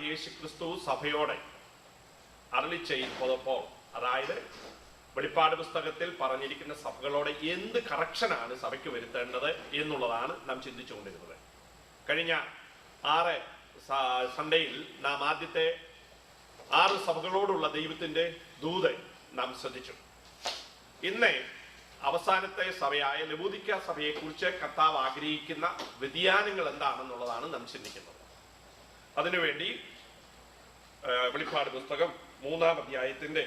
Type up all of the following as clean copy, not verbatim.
യേശു ക്രിസ്തു സഭയോടെ അരുളി ചെയ്തപ്പോൾ, അതായത് വെളിപ്പാട് പുസ്തകത്തിൽ പറഞ്ഞിരിക്കുന്ന സഭകളോട് എന്ത് കറക്ഷനാണ് സഭയ്ക്ക് വരുത്തേണ്ടത് എന്നുള്ളതാണ് നാം ചിന്തിച്ചുകൊണ്ടിരുന്നത്. കഴിഞ്ഞ 6 സൺഡേയിൽ നാം ആദ്യത്തെ 6 സഭകളോടുള്ള ദൈവത്തിന്റെ ദൂത് നാം ശ്രദ്ധിച്ചു. ഇന്ന് അവസാനത്തെ സഭയായ ലവോദിക്ക സഭയെ കുറിച്ച് കർത്താവ് ആഗ്രഹിക്കുന്ന വ്യതിയാനങ്ങൾ എന്താണെന്നുള്ളതാണ് നാം ചിന്തിക്കുന്നത്. അതിനുവേണ്ടി വെളിപ്പാട് പുസ്തകം 3-ാം അധ്യായത്തിന്റെ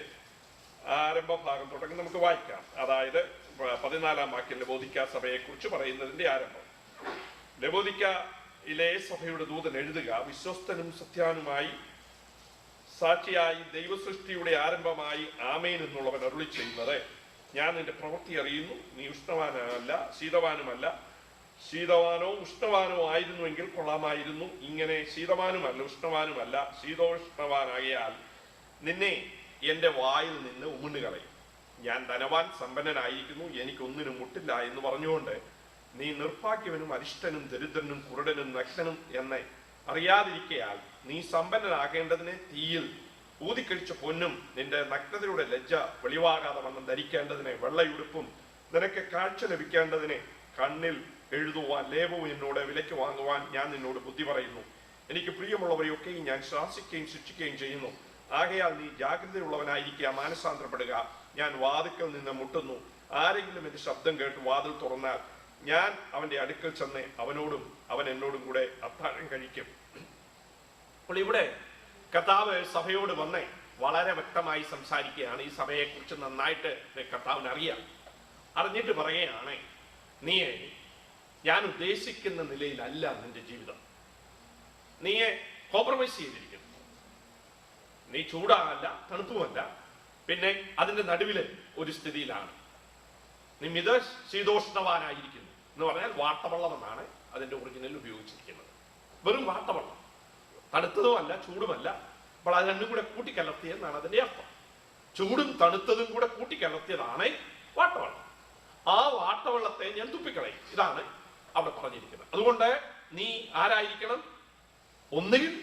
ആരംഭ ഭാഗം തുടങ്ങി നമുക്ക് വായിക്കാം. അതായത് 14-ാം വാക്യം ലവോദിക്ക സഭയെ കുറിച്ച് പറയുന്നതിന്റെ ആരംഭം. ലവോദിക്കയിലെ സഭയുടെ ദൂതൻ എഴുതുക, വിശ്വസ്തനും സത്യാനുമായി സാക്ഷിയായി ദൈവസൃഷ്ടിയുടെ ആരംഭമായി ആമേൻ എന്നുള്ളവൻ അരുളി ചെയ്യുന്നത്, ഞാൻ നിന്റെ പ്രവൃത്തി അറിയുന്നു. നീ ഉഷ്ണവാനല്ല ശീതവാനുമല്ല. ശീതവാനോ ഉഷ്ണവാനോ ആയിരുന്നുവെങ്കിൽ കൊള്ളാമായിരുന്നു. ഇങ്ങനെ ശീതവാനുമല്ല ഉഷ്ണവാനുമല്ല, ശീതോഷ്ണവാനാകിയാൽ നിന്നെ എന്റെ വായിൽ നിന്ന് ഉമിണ്ണുകളയും. ഞാൻ ധനവാൻ സമ്പന്നനായിരിക്കുന്നു, എനിക്കൊന്നിനും മുട്ടില്ല എന്ന് പറഞ്ഞുകൊണ്ട് നീ നിർഭാഗ്യവനും അരിഷ്ടനും ദരിദ്രനും കുരുടനും നഗ്നനും എന്ന് അറിയാതിരിക്കയാൽ നീ സമ്പന്നനാകേണ്ടതിന് തീയിൽ ഊതിക്കഴിച്ച പൊന്നും നിന്റെ നഗ്നതയുടെ ലജ്ജ വെളിവാകാതെ വണ്ണം ധരിക്കേണ്ടതിന് വെള്ളയുടുപ്പും നിനക്ക് കാഴ്ച ലഭിക്കേണ്ടതിന് കണ്ണിൽ എഴുതുവാൻ ലേപവും എന്നോട് വിലയ്ക്ക് വാങ്ങുവാൻ ഞാൻ നിന്നോട് ബുദ്ധി പറയുന്നു. എനിക്ക് പ്രിയമുള്ളവരെയൊക്കെയും ഞാൻ ശാസിക്കുകയും ശിക്ഷിക്കുകയും ചെയ്യുന്നു. ആകയാൽ നീ ജാഗ്രതയുള്ളവനായിരിക്കുക, മാനസാന്തരപ്പെടുക. ഞാൻ വാതിൽക്കൽ നിന്ന് മുട്ടുന്നു. ആരെങ്കിലും എന്റെ ശബ്ദം കേട്ട് വാതിൽ തുറന്നാൽ ഞാൻ അവന്റെ അടുക്കൽ ചെന്ന് അവനോടും അവൻ എന്നോടും കൂടെ അത്താഴം കഴിക്കും. അപ്പോൾ ഇവിടെ കർത്താവ് സഭയോട് വന്ന് വളരെ വ്യക്തമായി സംസാരിക്കുകയാണ്. ഈ സഭയെ കുറിച്ച് നന്നായിട്ട് കർത്താവിന് അറിയാം. അറിഞ്ഞിട്ട് പറയുകയാണ്, നീ ഞാൻ ഉദ്ദേശിക്കുന്ന നിലയിലല്ല നിന്റെ ജീവിതം. നീ കോംപ്രമൈസ് ചെയ്തിരിക്കുന്നു. നീ ചൂടാകല്ല തണുപ്പുമല്ല, പിന്നെ അതിന്റെ നടുവില് ഒരു സ്ഥിതിയിലാണ്. നീ മിത ശീതോഷ്ണവാനായിരിക്കുന്നു എന്ന് പറഞ്ഞാൽ വാട്ടവെള്ളം എന്നാണ് അതിന്റെ ഒറിജിനൽ ഉപയോഗിച്ചിരിക്കുന്നത്. വെറും വാട്ടവെള്ളം, തണുത്തതും അല്ല ചൂടുമല്ല. അപ്പോൾ അത് രണ്ടും കൂടെ കൂട്ടിക്കലർത്തിയെന്നാണ് അതിന്റെ അർത്ഥം. ചൂടും തണുത്തതും കൂടെ കൂട്ടിക്കലർത്തിയതാണ് വാട്ടവെള്ളം. ആ വാട്ടവെള്ളത്തെ ഞാൻ തുപ്പിക്കളയും. ഇതാണ് അവിടെ പറഞ്ഞിരിക്കുന്നത്. അതുകൊണ്ട് നീ ആരായിരിക്കണം? ഒന്നുകിൽ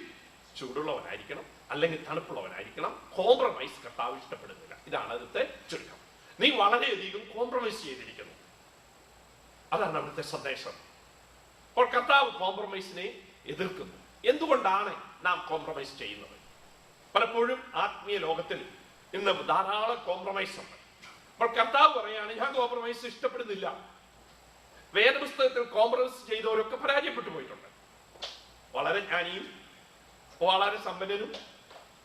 ചൂടുള്ളവനായിരിക്കണം, അല്ലെങ്കിൽ തണുപ്പുള്ളവനായിരിക്കണം. കോംപ്രമൈസ് കർത്താവ് ഇഷ്ടപ്പെടുന്നില്ല. ഇതാണ് അതിലത്തെ ചുരുക്കം. നീ വളരെയധികം കോംപ്രമൈസ് ചെയ്തിരിക്കുന്നു. അതാണ് അവിടുത്തെ സന്ദേശം. അപ്പോൾ കർത്താവ് കോംപ്രമൈസിനെ എതിർക്കുന്നു. എന്തുകൊണ്ടാണ് നാം കോംപ്രമൈസ് ചെയ്യുന്നത്? പലപ്പോഴും ആത്മീയ ലോകത്തിൽ ഇന്ന് ധാരാളം കോംപ്രമൈസ് ഉണ്ട്. അപ്പോൾ കർത്താവ് പറയാണ്, ഞാൻ കോംപ്രമൈസ് ഇഷ്ടപ്പെടുന്നില്ല. വേദപുസ്തകത്തിൽ കോംപ്രമൈസ് ചെയ്തവരൊക്കെ പരാജയപ്പെട്ടു പോയിട്ടുണ്ട്. വളരെ ജ്ഞാനിയും വളരെ സമ്പന്നനും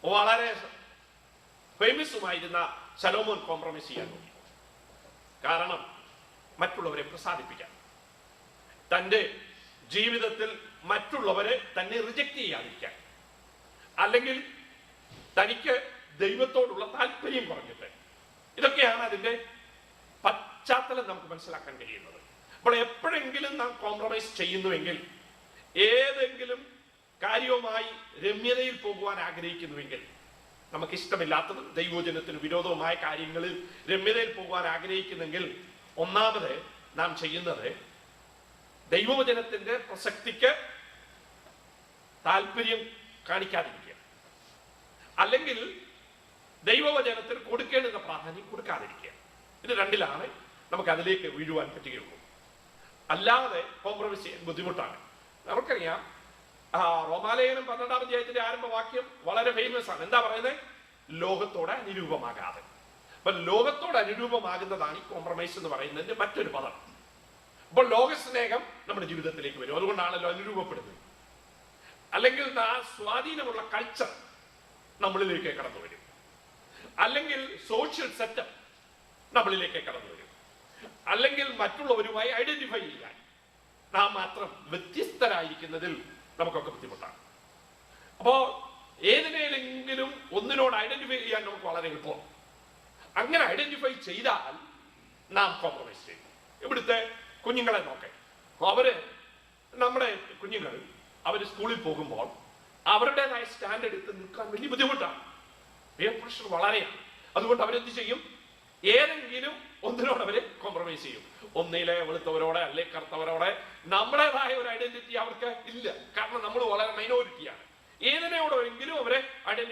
വളരെ ഫേമസുമായിരുന്ന ശലോമോൻ കോംപ്രമൈസ് ചെയ്യാൻ നോക്കി. കാരണം മറ്റുള്ളവരെ പ്രസാദിപ്പിക്കാൻ, തൻ്റെ ജീവിതത്തിൽ മറ്റുള്ളവരെ തന്നെ റിജക്റ്റ് ചെയ്യാതിരിക്കാൻ, അല്ലെങ്കിൽ തനിക്ക് ദൈവത്തോടുള്ള താല്പര്യം കുറഞ്ഞിട്ട്. ഇതൊക്കെയാണ് അതിൻ്റെ പശ്ചാത്തലം നമുക്ക് മനസ്സിലാക്കാൻ കഴിയുന്നത്. അപ്പോൾ എപ്പോഴെങ്കിലും നാം കോംപ്രമൈസ് ചെയ്യുന്നുവെങ്കിൽ, ഏതെങ്കിലും കാര്യവുമായി രമ്യതയിൽ പോകുവാൻ ആഗ്രഹിക്കുന്നുവെങ്കിൽ, നമുക്കിഷ്ടമില്ലാത്തതും ദൈവവചനത്തിന് വിരോധവുമായ കാര്യങ്ങളിൽ രമ്യതയിൽ പോകുവാൻ ആഗ്രഹിക്കുന്നെങ്കിൽ, ഒന്നാമത് നാം ചെയ്യുന്നത് ദൈവവചനത്തിന്റെ പ്രസക്തിക്ക് താല്പര്യം കാണിക്കാതിരിക്കുക, അല്ലെങ്കിൽ ദൈവവചനത്തിന് കൊടുക്കേണ്ടുന്ന പ്രാധാന്യം കൊടുക്കാതിരിക്കുക. ഇത് രണ്ടിലാണ് നമുക്ക് അതിലേക്ക് വീഴുവാൻ പറ്റുകയുള്ളൂ. അല്ലാതെ കോംപ്രമൈസ് ചെയ്യാൻ ബുദ്ധിമുട്ടാണ്. നമുക്കറിയാം, റോമാലേഖനം 12-ാം അധ്യായത്തിന്റെ ആരംഭവാക്യം വളരെ ഫേമസ് ആണ്. എന്താ പറയുന്നത്? ലോകത്തോട് അനുരൂപമാകാതെ. അപ്പൊ ലോകത്തോട് അനുരൂപമാകുന്നതാണ് ഈ കോംപ്രമൈസ് എന്ന് പറയുന്നതിന്റെ മറ്റൊരു പദം. അപ്പോൾ ലോകസ്നേഹം നമ്മുടെ ജീവിതത്തിലേക്ക് വരും. അതുകൊണ്ടാണല്ലോ അനുരൂപപ്പെടുന്നത്. അല്ലെങ്കിൽ സ്വാധീനമുള്ള കൾച്ചർ നമ്മളിലേക്ക് കടന്നു വരും, അല്ലെങ്കിൽ സോഷ്യൽ സെറ്റപ്പ് നമ്മളിലേക്ക് കടന്നു വരും, അല്ലെങ്കിൽ മറ്റുള്ളവരുമായി ഐഡന്റിഫൈ ചെയ്യാൻ നാം മാത്രം വ്യത്യസ്തരായിരിക്കുന്നതിൽ നമുക്കൊക്കെ ബുദ്ധിമുട്ടാണ്. അപ്പോ ഏതിനെങ്കിലും ഒന്നിനോട് ഐഡന്റിഫൈ ചെയ്യാൻ നമുക്ക് വളരെ എളുപ്പമാണ്. അങ്ങനെ ഐഡന്റിഫൈ ചെയ്താൽ നാം കോംപ്രമൈസ് ചെയ്യും. ഇവിടുത്തെ കുഞ്ഞുങ്ങളെ നോക്കേ, നമ്മുടെ കുഞ്ഞുങ്ങൾ സ്കൂളിൽ പോകുമ്പോൾ അവരുടേതായ സ്റ്റാൻഡ് എടുത്ത് നിൽക്കാൻ വലിയ ബുദ്ധിമുട്ടാണ്. പിയർ പ്രഷർ വളരെയാണ്. അതുകൊണ്ട് അവരെന്ത് ചെയ്യും? ഏതെങ്കിലും ഒന്നിനോട് അവരെ കോംപ്രമൈസ് ചെയ്യും. ഒന്നിലെ വെളുത്തവരോടെ അല്ലെ കറുത്തവരോടെ നമ്മുടേതായ ഒരു ഐഡന്റിറ്റി അവർക്ക് ഇല്ല. കാരണം നമ്മൾ വളരെ മൈനോറിറ്റിയാണ്. ഏതിനോടെങ്കിലും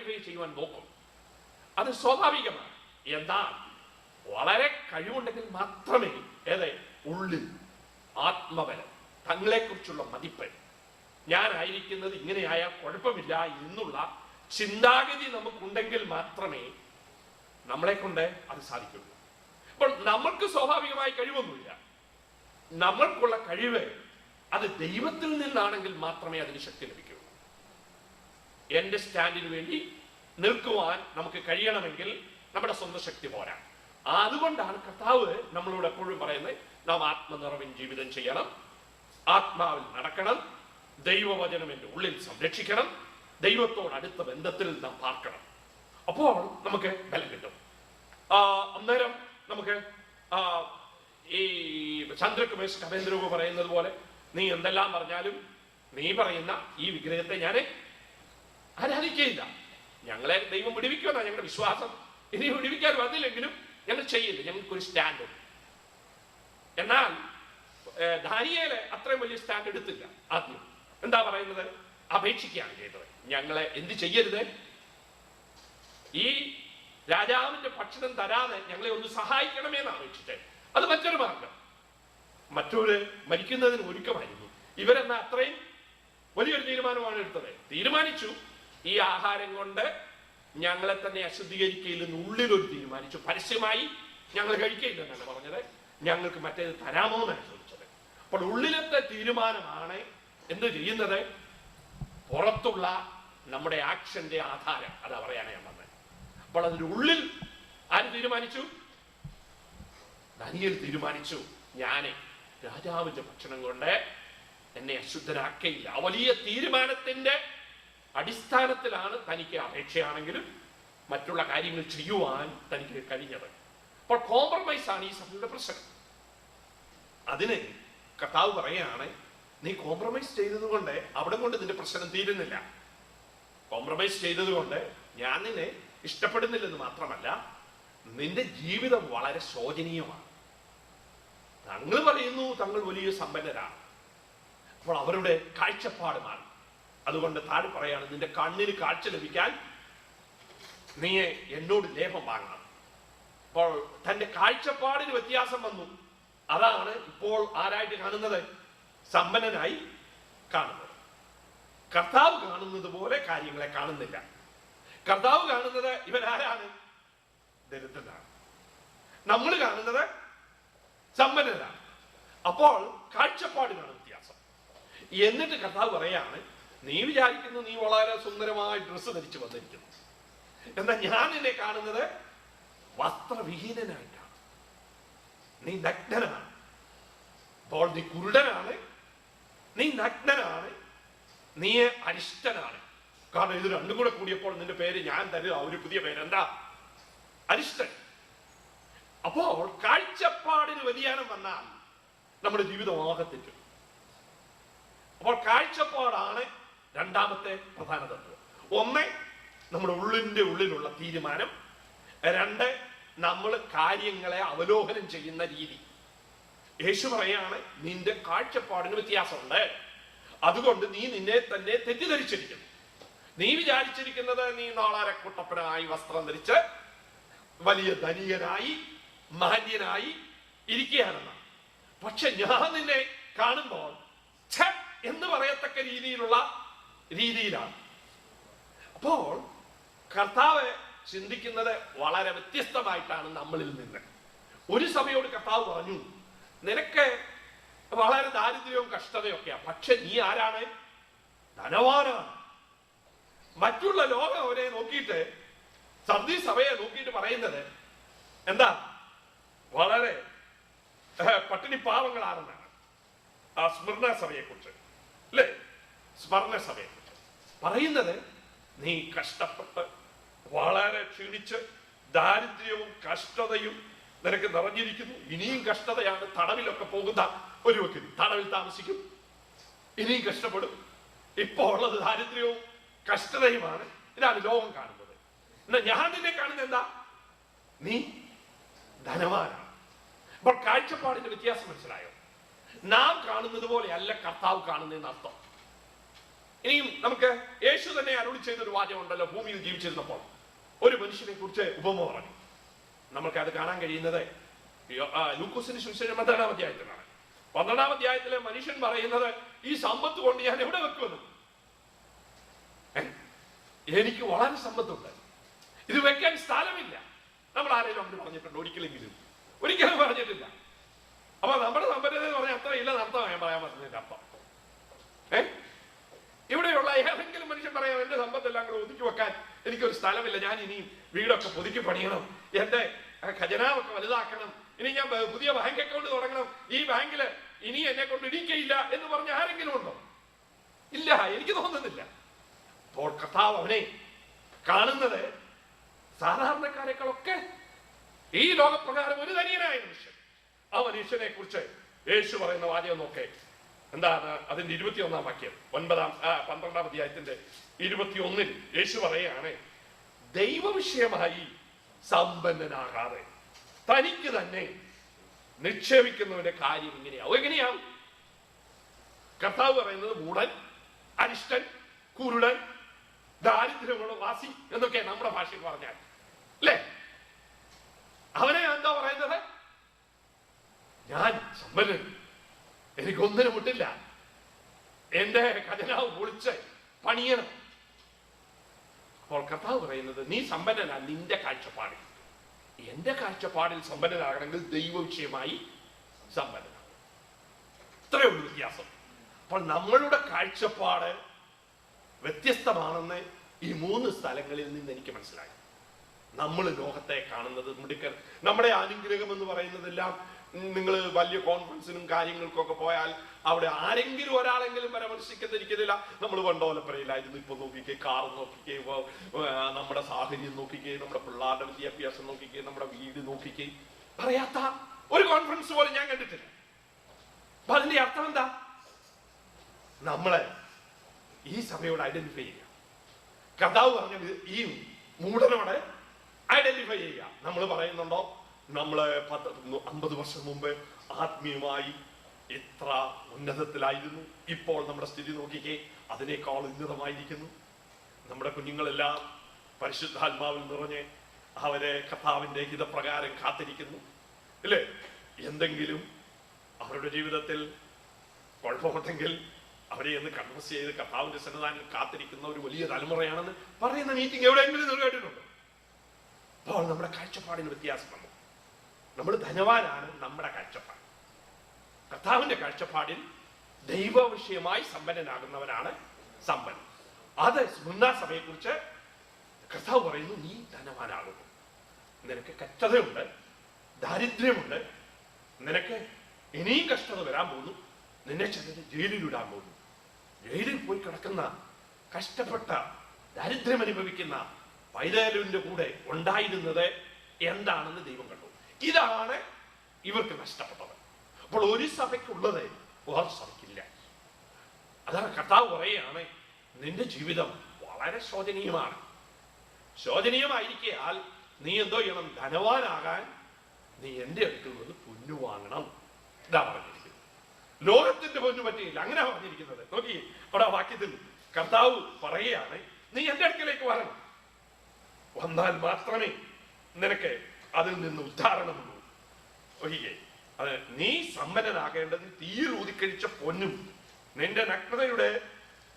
ഐഡന്റിഫൈ ചെയ്യുവാൻ നോക്കും. അത് സ്വാഭാവികമാണ്. എന്നാൽ വളരെ കഴിവുണ്ടെങ്കിൽ മാത്രമേ ഉള്ളിൽ ആത്മബലം, തങ്ങളെക്കുറിച്ചുള്ള മതിപ്പ്, ഞാനായിരിക്കുന്നത് ഇങ്ങനെയായാൽ കുഴപ്പമില്ല എന്നുള്ള ചിന്താഗതി നമുക്കുണ്ടെങ്കിൽ മാത്രമേ നമ്മളെ കൊണ്ട് അത് സാധിക്കുള്ളൂ. അപ്പോൾ നമ്മൾക്ക് സ്വാഭാവികമായി കഴിവൊന്നുമില്ല. നമ്മൾക്കുള്ള കഴിവ് അത് ദൈവത്തിൽ നിന്നാണെങ്കിൽ മാത്രമേ അതിന് ശക്തി ലഭിക്കുള്ളൂ. എന്റെ സ്റ്റാൻഡിന് വേണ്ടി നിൽക്കുവാൻ നമുക്ക് കഴിയണമെങ്കിൽ നമ്മുടെ സ്വന്തം ശക്തി പോരാ. അതുകൊണ്ടാണ് കർത്താവ് നമ്മളോട് എപ്പോഴും പറയുന്നത്, നാം ആത്മനിറവിൻ ജീവിതം ചെയ്യണം, ആത്മാവിൽ നടക്കണം, ദൈവവചനം എൻ്റെ ഉള്ളിൽ സംരക്ഷിക്കണം, ദൈവത്തോട് അടുത്ത ബന്ധത്തിൽ നാം പാർക്കണം. അപ്പോൾ നമുക്ക് ബലം കിട്ടും. അന്നേരം നമുക്ക് ഈ ചന്ദ്രകുമേഷ് കവേന്ദ്രവ് പറയുന്നത് പോലെ, നീ എന്തെല്ലാം പറഞ്ഞാലും നീ പറയുന്ന ഈ വിഗ്രഹത്തെ ഞാൻ ആരാധിക്കുകയില്ല. ഞങ്ങളെ ദൈവം വിടുവിക്കുമെന്നാണ് ഞങ്ങളുടെ വിശ്വാസം. ഇനി വിടുവിക്കാൻ വന്നില്ലെങ്കിലും ഞങ്ങൾ ചെയ്യില്ല, ഞങ്ങൾക്കൊരു സ്റ്റാൻഡ് ഉണ്ട്. എന്നാൽ ദാനിയേല് അത്രയും വലിയ സ്റ്റാൻഡ് എടുത്തില്ല. ആദ്യം എന്താ പറയുന്നത്? അപേക്ഷിക്കുകയാണ് ചെയ്തത്, ഞങ്ങളെ എന്ത് ചെയ്യരുത്, ഈ രാജാവിന്റെ ഭക്ഷണം തരാതെ ഞങ്ങളെ ഒന്ന് സഹായിക്കണമെന്ന് അപേക്ഷിച്ചത്. അത് മറ്റൊരു മാർഗം. മറ്റൊരു മരിക്കുന്നതിന് ഒരുക്കമായിരുന്നു. ഇവരെന്നാ അത്രയും വലിയൊരു തീരുമാനമാണ് എടുത്തത്. തീരുമാനിച്ചു, ഈ ആഹാരം കൊണ്ട് ഞങ്ങളെ തന്നെ അശുദ്ധീകരിക്കയില്ലെന്ന് ഉള്ളിലൊരു തീരുമാനിച്ചു. പരസ്യമായി ഞങ്ങൾ കഴിക്കയില്ലെന്നാണ് പറഞ്ഞത്. ഞങ്ങൾക്ക് മറ്റേത് തരാമോ എന്നാണ് ചോദിച്ചത്. അപ്പോൾ ഉള്ളിലത്തെ തീരുമാനമാണ് എന്ത് ചെയ്യുന്നത്? പുറത്തുള്ള നമ്മുടെ ആക്ഷന്റെ ആധാരം. അതാ പറയാനാണ് ഞാൻ വന്നത്. അപ്പോൾ അതിന്റെ ഉള്ളിൽ ആര് തീരുമാനിച്ചു? ദാനിയേൽ തീരുമാനിച്ചു, ഞാന് രാജാവിന്റെ ഭക്ഷണം കൊണ്ട് എന്നെ അശുദ്ധരാക്കയില്ല. ആ വലിയ തീരുമാനത്തിന്റെ അടിസ്ഥാനത്തിലാണ് തനിക്ക് അപേക്ഷയാണെങ്കിലും മറ്റുള്ള കാര്യങ്ങൾ ചെയ്യുവാൻ തനിക്ക് കഴിഞ്ഞത്. അപ്പോൾ കോംപ്രമൈസ് ആണ് ഈ സഭയുടെ പ്രശ്നം. അതിന് കർത്താവ് പറയാണ്, നീ കോംപ്രമൈസ് ചെയ്തത് കൊണ്ട് അവിടെ കൊണ്ട് നിന്റെ പ്രശ്നം തീരുന്നില്ല. കോംപ്രമൈസ് ചെയ്തത് കൊണ്ട് ഞാൻ നിന്നെ ഇഷ്ടപ്പെടുന്നില്ലെന്ന് മാത്രമല്ല, നിന്റെ ജീവിതം വളരെ ശോചനീയമാണ്. തങ്ങൾ പറയുന്നു തങ്ങൾ വലിയ സമ്പന്നരാണ്. അപ്പോൾ അവരുടെ കാഴ്ചപ്പാട് മാറി. അതുകൊണ്ട് താഴെ പറയാണ്, നിന്റെ കണ്ണിന് കാഴ്ച ലഭിക്കാൻ നീ എന്നോട് ലേപം വാങ്ങണം. അപ്പോൾ തന്റെ കാഴ്ചപ്പാടിന് വ്യത്യാസം വന്നു. അതാണ് ഇപ്പോൾ ആരായിട്ട് കാണുന്നത്? സമ്പന്നനായി കാണുന്നത്. കർത്താവ് കാണുന്നത് പോലെ കാര്യങ്ങളെ കാണുന്നില്ല. കർത്താവ് കാണുന്നത് ഇവൻ ആരാണ്? ദരിദ്രനാണ്. നമ്മൾ കാണുന്നത് സമ്പന്നനാണ്. അപ്പോൾ കാഴ്ചപ്പാടിനാണ് വ്യത്യാസം. എന്നിട്ട് കർത്താവ് പറയാണ്, നീ വിചാരിക്കുന്നു നീ വളരെ സുന്ദരമായി ഡ്രസ്സ് ധരിച്ചു വന്നിരിക്കുന്നു, എന്നാൽ ഞാൻ നിന്നെ കാണുന്നത് വസ്ത്രവിഹീനനായിട്ടാണ്. നീ നഗ്നനാണ്. അപ്പോൾ നീ കുരുടനാണ്, നീ നഗ്നനാണ്, നീ അരിഷ്ടനാണ്. കാരണം ഇത് രണ്ടും കൂടെ കൂടിയപ്പോൾ നിന്റെ പേര് ഞാൻ തരുക ഒരു പുതിയ പേര്. എന്താ? അരിഷ്ടൻ. അപ്പോൾ കാഴ്ചപ്പാടിന് വ്യതിയാനം വന്നാൽ നമ്മുടെ ജീവിതം ആകെ തെറ്റും. അപ്പോൾ കാഴ്ചപ്പാടാണ് രണ്ടാമത്തെ പ്രധാന തത്വം. ഒന്ന്, നമ്മുടെ ഉള്ളിലുള്ള തീരുമാനം. രണ്ട്, നമ്മൾ കാര്യങ്ങളെ അവലോകനം ചെയ്യുന്ന രീതി. യേശു പറയാണ്, നിന്റെ കാഴ്ചപ്പാടിന് വ്യത്യാസമുണ്ട്. അതുകൊണ്ട് നീ നിന്നെ തന്നെ തെറ്റിദ്ധരിച്ചിരിക്കുന്നു. നീ വിചാരിച്ചിരിക്കുന്നത് നീ നാളെ കുട്ടപ്പനായി വസ്ത്രം ധരിച്ച് വലിയ ധനികനായി മാന്യനായി ഇരിക്കുകയാണെന്നാണ്. പക്ഷെ ഞാൻ നിന്നെ കാണുമ്പോൾ എന്ന് പറയത്തക്ക രീതിയിലാണ്. അപ്പോൾ കർത്താവ് ചിന്തിക്കുന്നത് വളരെ വ്യത്യസ്തമായിട്ടാണ് നമ്മളിൽ നിന്ന്. ഒരു സഭയോട് കർത്താവ് പറഞ്ഞു, നിനക്ക് വളരെ ദാരിദ്ര്യവും കഷ്ടതയൊക്കെയാണ്, പക്ഷെ നീ ആരാണ്? ധനവാനാണ്. മറ്റുള്ള ലോകം അവരെ നോക്കിയിട്ട്, സർദി സഭയെ നോക്കിയിട്ട് പറയുന്നത് എന്താ? വളരെ പട്ടിണി പാവങ്ങളാണെന്നാണ്. ആ സ്മരണ സഭയെ കുറിച്ച് അല്ലേ? സ്മരണ സഭയെ കുറിച്ച് പറയുന്നത്, നീ കഷ്ടപ്പെട്ട് വളരെ ക്ഷീണിച്ച് ദാരിദ്ര്യവും കഷ്ടതയും നിനക്ക് നിറഞ്ഞിരിക്കുന്നു. ഇനിയും കഷ്ടതയാണ്. തടവിലൊക്കെ പോകുന്ന ഒരു വ്യക്തി തടവിൽ താമസിക്കും, ഇനിയും കഷ്ടപ്പെടും. ഇപ്പൊ ഉള്ളത് ദാരിദ്ര്യവും കഷ്ടതയുമാണ്. ഇതാണ് ലോകം കാണുന്നത്. എന്നാൽ ഞാൻ നിന്നെ കാണുന്നത് എന്താ? നീ ധനവാനാണ്. അപ്പോൾ കാഴ്ചപ്പാടിന്റെ വ്യത്യാസം മനസ്സിലായോ? നാം കാണുന്നത് പോലെ അല്ല കർത്താവ് കാണുന്നതെന്ന് അർത്ഥം. ഇനിയും നമുക്ക് യേശു തന്നെ അരുളി ചെയ്തൊരു വാചകമുണ്ടല്ലോ. ഭൂമിയിൽ ജീവിച്ചിരുന്നപ്പോൾ ഒരു മനുഷ്യനെ കുറിച്ച് ഉപമ പറഞ്ഞു. നമുക്ക് അത് കാണാൻ കഴിയുന്നത് ലൂക്കോസിന്റെ സുവിശേഷം 12-ാം അധ്യായത്തിലാണ്. 12-ാം അധ്യായത്തിലെ മനുഷ്യൻ പറയുന്നത്, ഈ സമ്പത്ത് കൊണ്ട് ഞാൻ എവിടെ വെക്കുമെന്ന്. എനിക്ക് വളരെ സമ്പത്തുണ്ട്, ഇത് വെക്കാൻ സ്ഥലമില്ല. നമ്മൾ ആരെങ്കിലും അങ്ങനെ പറഞ്ഞിട്ടുണ്ടോ? ഒരിക്കലും പറഞ്ഞിട്ടില്ല. അപ്പൊ നമ്മുടെ സമ്പന്നത എന്ന് പറഞ്ഞാൽ അത്ര ഇല്ല നടത്താൻ ഞാൻ പറയാൻ പറ്റുന്നതിന്റെ അർത്ഥം. ഇവിടെയുള്ള ഏതെങ്കിലും മനുഷ്യൻ പറയാം, എന്റെ സമ്പത്തെല്ലാം കൂടെ ഒതുക്കി വെക്കാൻ എനിക്കൊരു സ്ഥലമില്ല, ഞാൻ ഇനിയും വീടൊക്കെ പുതുക്കി പണിയണം, എന്റെ ഖജനാവൊക്കെ വലുതാക്കണം, ഇനി ഞാൻ പുതിയ ബാങ്ക് അക്കൗണ്ട് തുടങ്ങണം, ഈ ബാങ്കില് ഇനി എന്നെ കൊണ്ട് ഇടിക്കയില്ല എന്ന് പറഞ്ഞ ആരെങ്കിലും ഉണ്ടോ? ഇല്ല, എനിക്ക് തോന്നുന്നില്ല. അപ്പോൾ കർത്താവ് അവനെ കാണുന്നത് സാധാരണക്കാരെക്കാളൊക്കെ ഈ ലോകപ്രകാരം ഒരു ധനികനായ മനുഷ്യൻ. ആ മനുഷ്യനെ കുറിച്ച് യേശു പറയുന്ന വാചകം നോക്കേ. എന്താണ് അതിന്റെ 21-ാം വാക്യം? 12-ാം അധ്യായത്തിന്റെ 21-ൽ യേശു പറയുകയാണ്, ദൈവവിഷയമായി സമ്പന്നനാകാതെ തനിക്ക് തന്നെ നിക്ഷേപിക്കുന്നവന്റെ കാര്യം ഇങ്ങനെയാവും. എങ്ങനെയാവും? കർത്താവ് പറയുന്നത് മൂഢൻ, അരിഷ്ടൻ, കുരുടൻ, ദാരിദ്ര്യമുള്ള വാസി എന്നൊക്കെ നമ്മുടെ ഭാഷയിൽ പറഞ്ഞാൽ അല്ലേ? അവനെ എന്താ പറയുന്നത്? ഞാൻ സമ്പന്നൻ, എനിക്കൊന്നിനും മുട്ടില്ല, എന്റെ ഖജനാവ് പൊളിച്ച് പണിയണം. അപ്പോൾ കർത്താവ് പറയുന്നത്, നീ സമ്പന്നനാ നിന്റെ കാഴ്ചപ്പാടിൽ. എന്റെ കാഴ്ചപ്പാടിൽ സമ്പന്നനാകണമെങ്കിൽ ദൈവവിഷയമായി സമ്പന്നനാകും. ഇത്രയേ ഉള്ളൂ വ്യത്യാസം. അപ്പോൾ നമ്മളുടെ കാഴ്ചപ്പാട് വ്യത്യസ്തമാണെന്ന് ഈ 3 സ്ഥലങ്ങളിൽ നിന്ന് എനിക്ക് മനസ്സിലായി. നമ്മൾ ലോകത്തെ കാണുന്നത് മിടുക്കൻ, നമ്മുടെ അനുഗ്രഹം എന്ന് പറയുന്നതെല്ലാം, നിങ്ങൾ വലിയ കോൺഫറൻസിനും കാര്യങ്ങൾക്കൊക്കെ പോയാൽ അവിടെ ആരെങ്കിലും ഒരാളെങ്കിലും പരാമർശിക്കുന്നിരിക്കുന്നില്ല. നമ്മൾ വണ്ടോലപ്പുരയിലായിരുന്നു, ഇപ്പൊ നോക്കിക്കേ, കാർ നോക്കിക്കേ, നമ്മുടെ സാഹചര്യം നോക്കിക്കേ, നമ്മുടെ പിള്ളേരുടെ വിദ്യാഭ്യാസം നോക്കിക്കേ, നമ്മുടെ വീട് നോക്കിക്കേ, പറയാത്ത ഒരു കോൺഫറൻസ് പോലും ഞാൻ കണ്ടിട്ടില്ല. അപ്പൊ അതിന്റെ അർത്ഥം എന്താ? നമ്മളെ ഈ സഭയോട് ഐഡന്റിഫൈ ചെയ്യുക. കർത്താവ് പറഞ്ഞ ഈ മൂഢനോട് ഐഡന്റിഫൈ ചെയ്യുക. നമ്മൾ പറയുന്നുണ്ടോ, നമ്മള് 50 വർഷം മുമ്പ് ആത്മീയമായി എത്ര ഉന്നതത്തിലായിരുന്നു, ഇപ്പോൾ നമ്മുടെ സ്ഥിതി നോക്കിക്കേ, അതിനേക്കാൾ ഉന്നതമായിരിക്കുന്നു. നമ്മുടെ കുഞ്ഞുങ്ങളെല്ലാം പരിശുദ്ധാത്മാവിൽ നിറഞ്ഞ് അവരെ കർത്താവിന്റെ ഹിതപ്രകാരം കാത്തിരിക്കുന്നു, ഇല്ലേ? എന്തെങ്കിലും അവരുടെ ജീവിതത്തിൽ കുഴപ്പമുണ്ടെങ്കിൽ അവരെ ഒന്ന് കൺവെർസ് ചെയ്ത് കർത്താവിന്റെ സന്നിധാനത്തിൽ കാത്തിരിക്കുന്ന ഒരു വലിയ തലമുറയാണെന്ന് പറയുന്ന മീറ്റിംഗ് എവിടെയെങ്കിലും നിങ്ങൾ കേട്ടിട്ടുണ്ടോ? അപ്പോൾ നമ്മുടെ കാഴ്ചപ്പാടിന് വ്യത്യാസം വന്നു. നമ്മൾ ധനവാനാണ് നമ്മുടെ കാഴ്ചപ്പാട്. കർത്താവിന്റെ കാഴ്ചപ്പാടിൽ ദൈവവിഷയമായി സമ്പന്നനാകുന്നവനാണ് സമ്പന്നൻ. അത് സ്മുർന്നാ സഭയെ കുറിച്ച് കർത്താവ് പറയുന്നു, നീ ധനവാനാകുന്നു, നിനക്ക് കഷ്ടതയുണ്ട്, ദാരിദ്ര്യമുണ്ട്, നിനക്ക് ഇനിയും കഷ്ടത വരാൻ പോകുന്നു, നിന്നെ ചിലര് ജയിലിലിടാൻ പോകുന്നു. ജയിലിൽ പോയി കിടക്കുന്ന കഷ്ടപ്പെട്ട ദാരിദ്ര്യം അനുഭവിക്കുന്ന പൈതലിന്റെ കൂടെ ഉണ്ടായിരുന്നത് എന്താണെന്ന് ദൈവം കണ്ടു. ഇതാണ് ഇവർക്ക് നഷ്ടപ്പെട്ടത്. അപ്പോൾ ഒരു സഭയ്ക്കുള്ളത് വേറെ സഭയ്ക്കില്ല. അതാണ് കർത്താവ് പറയുകയാണ്, നിന്റെ ജീവിതം വളരെ ശോചനീയമാണ്. ശോചനീയമായിരിക്കാൽ നീ എന്തോ ചെയ്യണം? ധനവാനാകാൻ നീ എന്റെ അടുക്കൽ വന്ന് പൊന്നു വാങ്ങണം. ഇതാ പറഞ്ഞിരിക്കുന്നത്. ലോകത്തിന്റെ പൊന്നു പറ്റിയില്ല, അങ്ങനെ പറഞ്ഞിരിക്കുന്നത്. നോക്കി, അവിടെ ആ വാക്യത്തിൽ കർത്താവ് പറയുകയാണ്, നീ എന്റെ അടുക്കലേക്ക് വരണം, വന്നാൽ മാത്രമേ നിനക്ക് അതിൽ നിന്ന് ഉദ്ധാരണമുള്ളൂ. ഒഴികെ അത് നീ സമ്പന്നനാകേണ്ടത് തീയിൽ ഊതിക്കഴിച്ച പൊന്നും, നിന്റെ നഗ്നതയുടെ